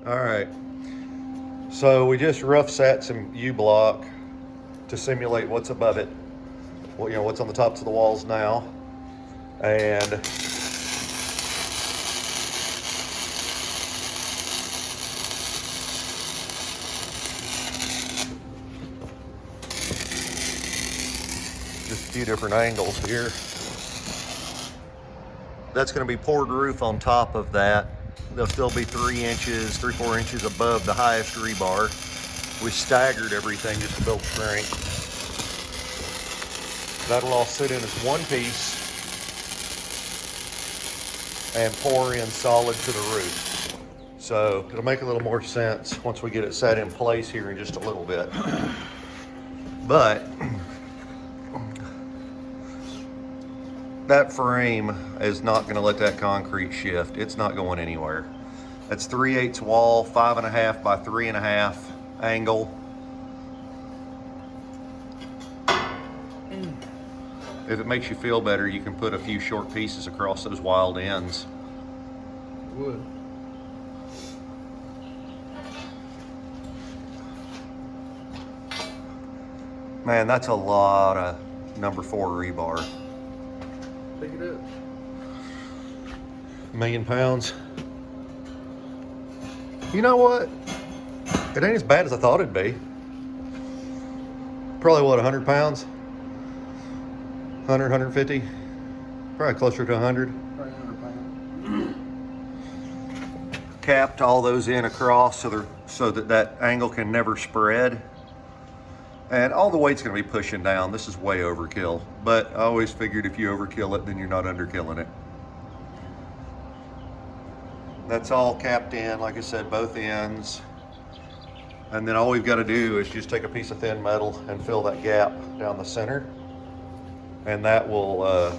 All right. So we just rough sat some U-block to simulate what's above it. Well, you know, what's on the tops of the walls now. And just a few different angles here. That's going to be poured roof on top of that. They'll still be 3 inches, 3-4 inches above the highest rebar. We staggered everything just to build strength. That'll all sit in as one piece and pour in solid to the roof. So it'll make a little more sense once we get it set in place here in just a little bit. But that frame is not going to let that concrete shift. It's not going anywhere. That's 3/8 wall, 5.5 by 3.5 angle. If it makes you feel better, you can put a few short pieces across those wild ends. Wood. Man, that's a lot of number 4 rebar. Pick it up. 1,000,000 pounds. You know what? It ain't as bad as I thought it'd be. Probably what, 100 pounds? 100, 150? Probably closer to 100. Probably 100 pounds. Capped all those in across so that that angle can never spread. And all the weight's gonna be pushing down. This is way overkill, but I always figured if you overkill it, then you're not underkilling it. That's all capped in, like I said, both ends. And then all we've got to do is just take a piece of thin metal and fill that gap down the center. And that will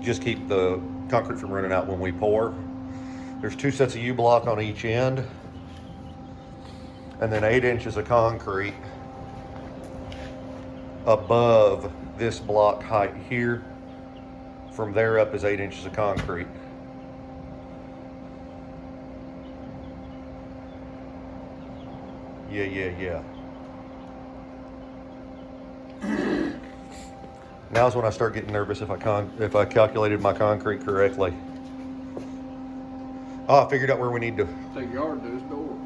just keep the concrete from running out when we pour. There's 2 sets of U-block on each end. And then 8 inches of concrete above this block height here. From there up is 8 inches of concrete. Yeah. Now's when I start getting nervous if I calculated my concrete correctly. Oh, I figured out where we need to. Take yard to his door.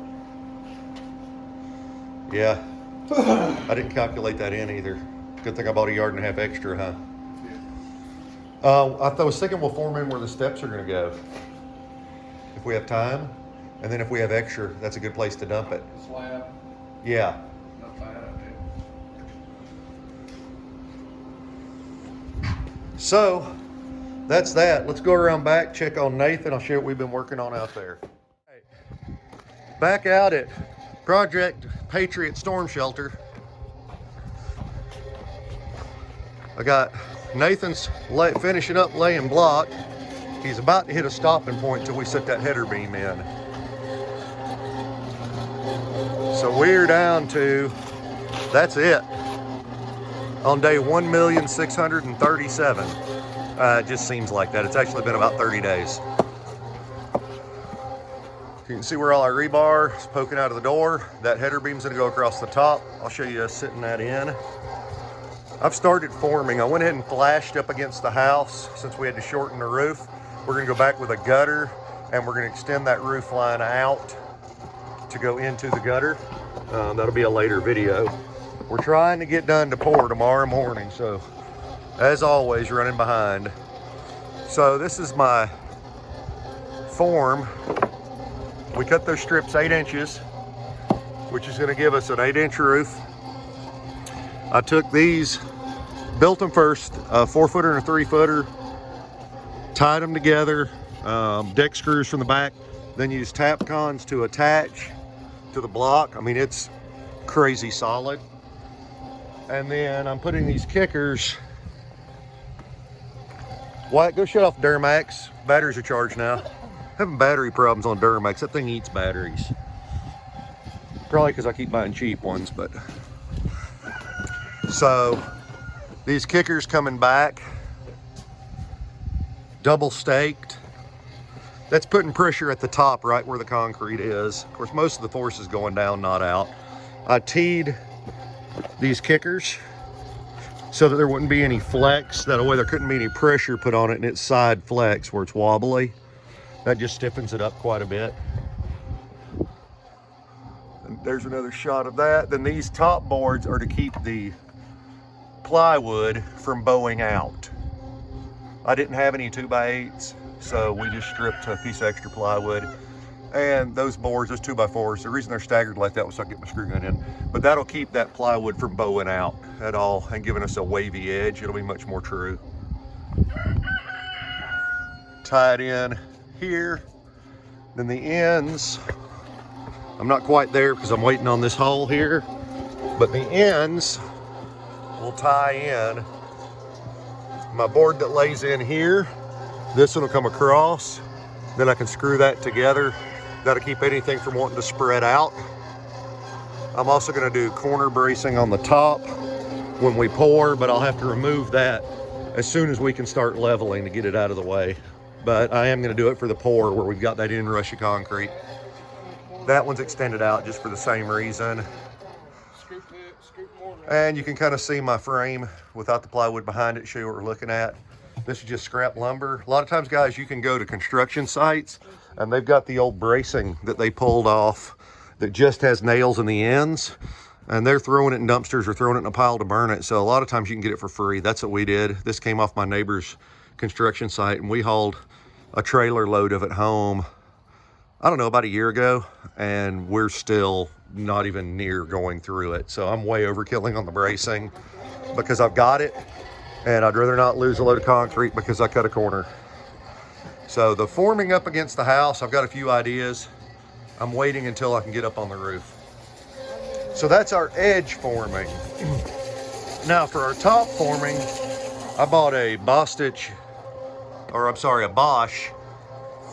Yeah. I didn't calculate that in either. Good thing I bought 1.5 yards extra, huh? Yeah. I was thinking we'll form in where the steps are gonna go. If we have time. And then if we have extra, that's a good place to dump it. Slab. Yeah. Not bad idea. So that's that. Let's go around back, check on Nathan. I'll show you what we've been working on out there. Back out at Project Patriot Storm Shelter. I got Nathan's finishing up laying block. He's about to hit a stopping point until we set that header beam in. So we're down to, that's it, on day 1,637,000. It just seems like that. It's actually been about 30 days. You can see where all our rebar is poking out of the door. That header beam's gonna go across the top. I'll show you us sitting that in. I've started forming. I went ahead and flashed up against the house since we had to shorten the roof. We're gonna go back with a gutter and we're gonna extend that roof line out to go into the gutter. That'll be a later video. We're trying to get done to pour tomorrow morning, so as always, running behind. So this is my form. We cut those strips 8 inches, which is gonna give us an 8-inch roof. I took these, built them first, a 4-footer and a 3-footer, tied them together, deck screws from the back, then used tap cons to attach to the block. I mean, it's crazy solid. And then I'm putting these kickers. Wyatt, go shut off Duramax. Batteries are charged now. Having battery problems on Duramax. That thing eats batteries. Probably because I keep buying cheap ones, but. So these kickers coming back, double staked. That's putting pressure at the top right where the concrete is. Of course, most of the force is going down, not out. I teed these kickers so that there wouldn't be any flex. That way there couldn't be any pressure put on it and its side flex where it's wobbly. That just stiffens it up quite a bit. And there's another shot of that. Then these top boards are to keep the plywood from bowing out. I didn't have any 2x8s, so we just stripped a piece of extra plywood. And those boards, those 2x4s, the reason they're staggered like that was so I can get my screw gun in. But that'll keep that plywood from bowing out at all and giving us a wavy edge. It'll be much more true. Tie it in here. Then the ends, I'm not quite there because I'm waiting on this hole here, but the ends will tie in. My board that lays in here, this one will come across. Then I can screw that together. That'll keep anything from wanting to spread out. I'm also going to do corner bracing on the top when we pour, but I'll have to remove that as soon as we can start leveling to get it out of the way. But I am going to do it for the pour where we've got that inrush of concrete. That one's extended out just for the same reason. And you can kind of see my frame without the plywood behind it, show you what we're looking at. This is just scrap lumber. A lot of times, guys, you can go to construction sites and they've got the old bracing that they pulled off that just has nails in the ends, and they're throwing it in dumpsters or throwing it in a pile to burn it. So a lot of times you can get it for free. That's what we did. This came off my neighbor's construction site, and we hauled a trailer load of it home, I don't know, about a year ago, and we're still not even near going through it. So I'm way overkilling on the bracing because I've got it, and I'd rather not lose a load of concrete because I cut a corner. So the forming up against the house, I've got a few ideas. I'm waiting until I can get up on the roof. So that's our edge forming. Now for our top forming, I bought a Bosch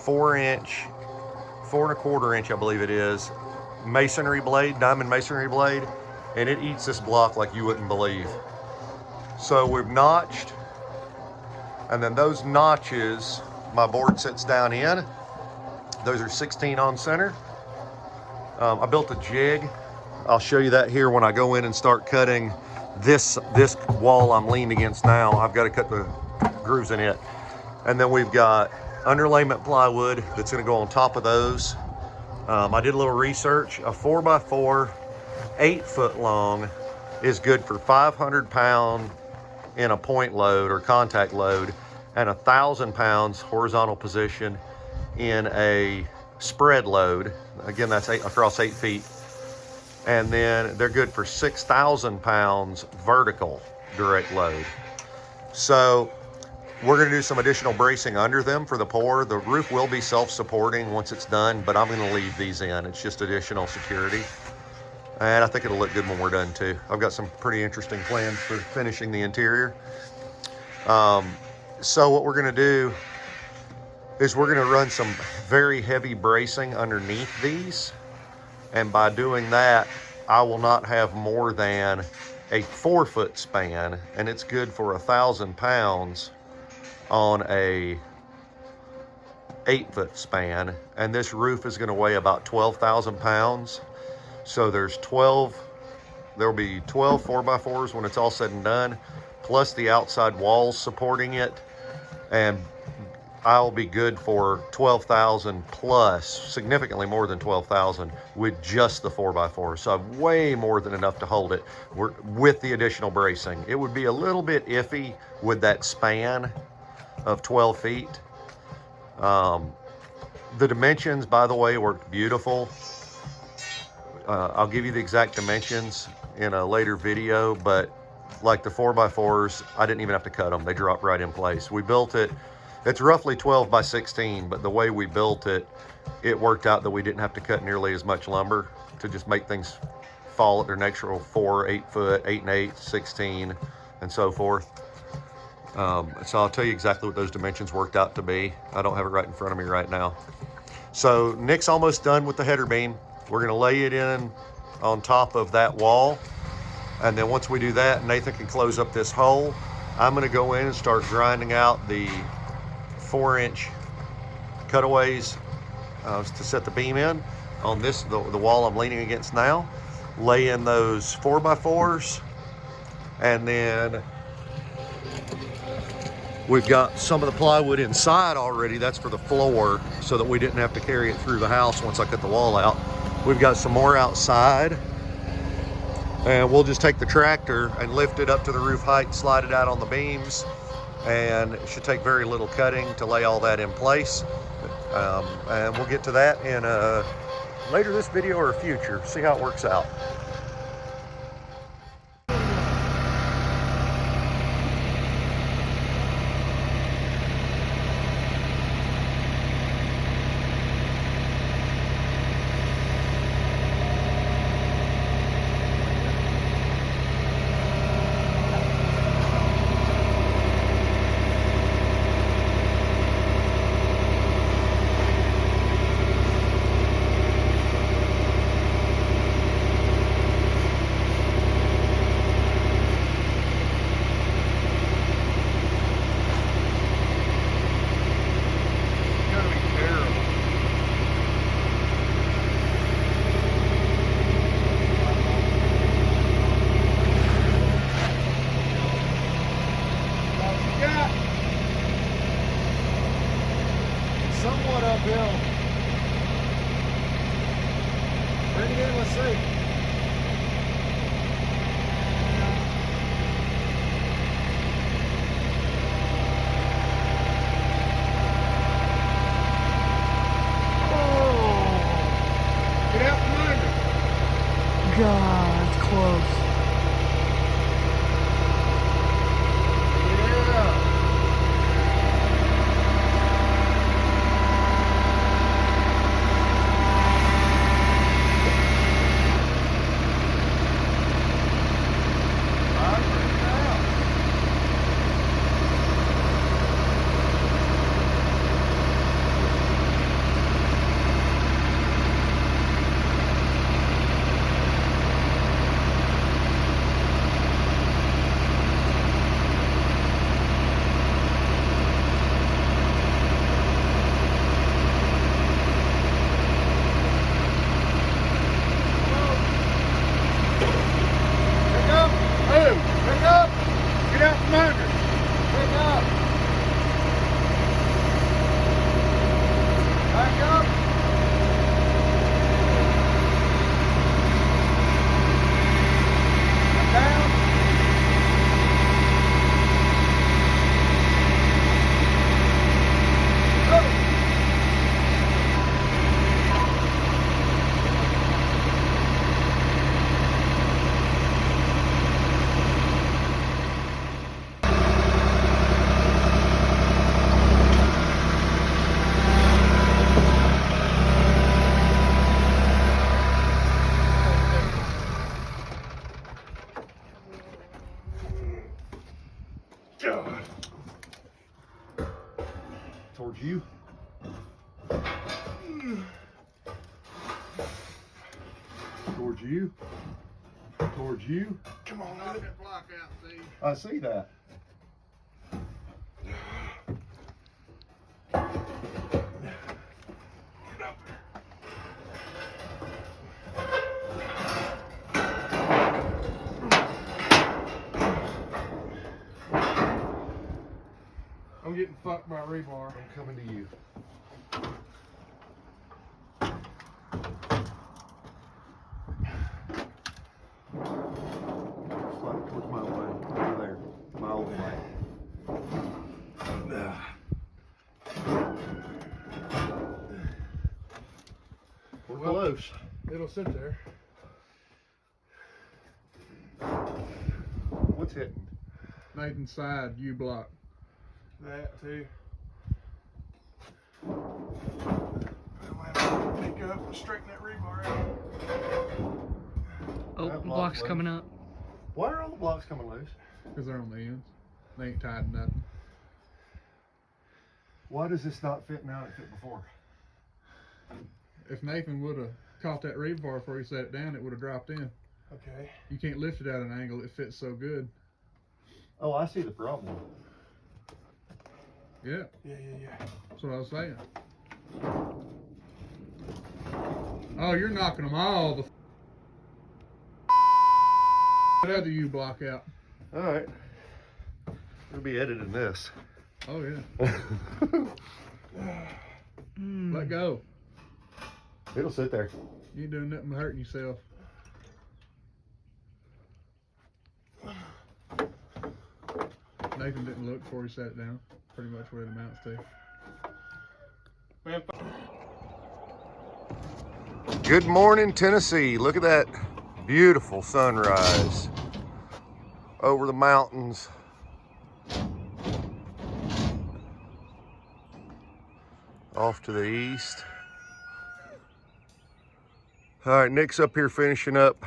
4-inch, 4¼ inch, I believe it is, masonry blade, diamond masonry blade, and it eats this block like you wouldn't believe. So we've notched, and then those notches, my board sits down in. Those are 16 on center. I built a jig. I'll show you that here when I go in and start cutting this wall I'm leaned against now. I've got to cut the grooves in it. And then we've got underlayment plywood that's going to go on top of those. I did a little research. A 4x4, 8 foot long, is good for 500 pound in a point load or contact load, and 1,000 pounds horizontal position in a spread load. Again, that's across 8 feet. And then they're good for 6,000 pounds vertical direct load. So we're going to do some additional bracing under them for the pour. The roof will be self-supporting once it's done, but I'm going to leave these in. It's just additional security. And I think it'll look good when we're done too. I've got some pretty interesting plans for finishing the interior. So what we're going to do is we're going to run some very heavy bracing underneath these. And by doing that, I will not have more than a 4-foot span, and it's good for 1,000 pounds on a 8-foot span. And this roof is going to weigh about 12,000 pounds. So there'll be 12 4x4s when it's all said and done, plus the outside walls supporting it. And I'll be good for 12,000 plus, significantly more than 12,000 with just the 4x4. So I've way more than enough to hold it with the additional bracing. It would be a little bit iffy with that span of 12 feet. The dimensions, by the way, worked beautiful. I'll give you the exact dimensions in a later video, but like the 4x4s, I didn't even have to cut them. They drop right in place. We built it. It's roughly 12 by 16, but the way we built it, it worked out that we didn't have to cut nearly as much lumber to just make things fall at their natural 4, 8 foot, 8 and 8, 16, and so forth. So I'll tell you exactly what those dimensions worked out to be. I don't have it right in front of me right now. So Nick's almost done with the header beam. We're going to lay it in on top of that wall. And then once we do that, Nathan can close up this hole. I'm going to go in and start grinding out the 4-inch cutaways to set the beam in. On this, the wall I'm leaning against now, lay in those 4x4s, and then we've got some of the plywood inside already. That's for the floor, so that we didn't have to carry it through the house once I cut the wall out. We've got some more outside, and we'll just take the tractor and lift it up to the roof height, slide it out on the beams, and it should take very little cutting to lay all that in place. And we'll get to that in later this video or future, see how it works out. Somewhat uphill. Bring it in, let's see. Oh! Get out from under. God, it's close. Towards you. Towards you. Towards you. Come on, knock that block out, Steve. I see that. I'm getting fucked by rebar. I'm coming to you. Slide it towards my way. Over there. My old way. We're close. It'll sit there. What's hitting? Nathan's side, U block. That too. I'll have to pick up and straighten that rebar out. Oh, That block's loose. coming up. Why are all the blocks coming loose? Because they're on the ends. They ain't tied to nothing. Why does this not fit now? It fit before. If Nathan would have caught that rebar before he set it down, it would have dropped in. Okay. You can't lift it at an angle. It fits so good. Oh, I see the problem. Yeah, Yeah. that's what I was saying. Oh, you're knocking them all the other U block out. All right. We'll be editing this. Oh yeah. Let go. It'll sit there. You ain't doing nothing but hurting yourself. Nathan didn't look before he sat down. Pretty much what it amounts to. Good morning, Tennessee. Look at that beautiful sunrise over the mountains. Off to the east. All right, Nick's up here finishing up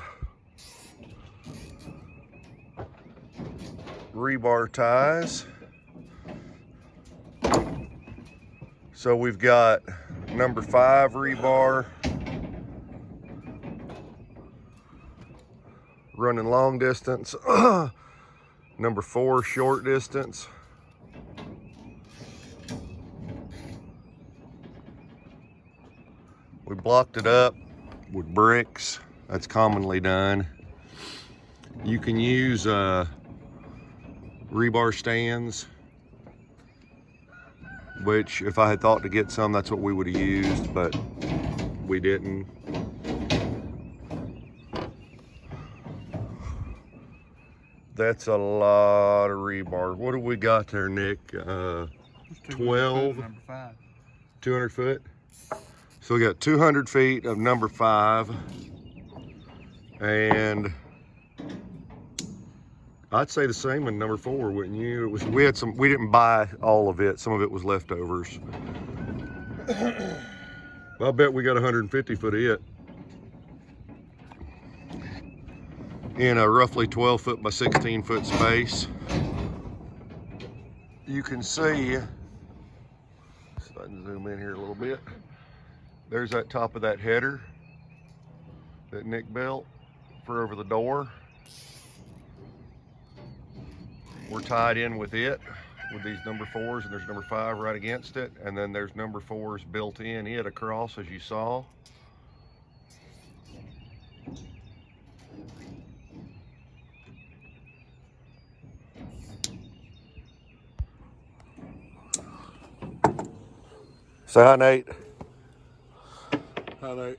rebar ties. So we've got number 5 rebar running long distance, number 4 short distance. We blocked it up with bricks. That's commonly done. You can use rebar stands, which if I had thought to get some, that's what we would have used, but we didn't. That's a lot of rebar. What do we got there, Nick? 12? Number 5. 200 foot? So we got 200 feet of number 5. And I'd say the same in number 4, wouldn't you? We didn't buy all of it. Some of it was leftovers. I bet we got 150 foot of it. In a roughly 12 foot by 16 foot space. You can see, so I can zoom in here a little bit. There's that top of that header that Nick built for over the door. We're tied in with it, with these number 4s, and there's number 5 right against it, and then there's number 4s built in it across, as you saw. Say hi, Nate. Hi, Nate.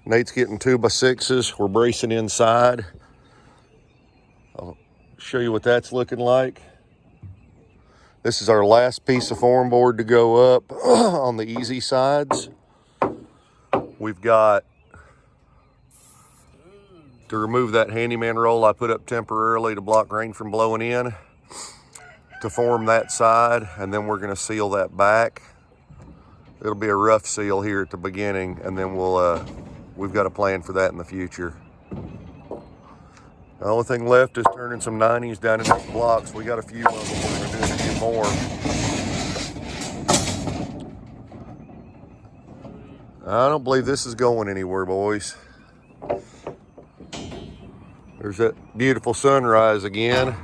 Nate's getting 2x6s. We're bracing inside. I'll show you what that's looking like. This is our last piece of form board to go up on the easy sides. We've got to remove that handyman roll I put up temporarily to block rain from blowing in to form that side, and then we're going to seal that back. It'll be a rough seal here at the beginning, and then we've got a plan for that in the future. The only thing left is turning some 90s down in these blocks. We got a few of them. We're going to do a few more. I don't believe this is going anywhere, boys. There's that beautiful sunrise again.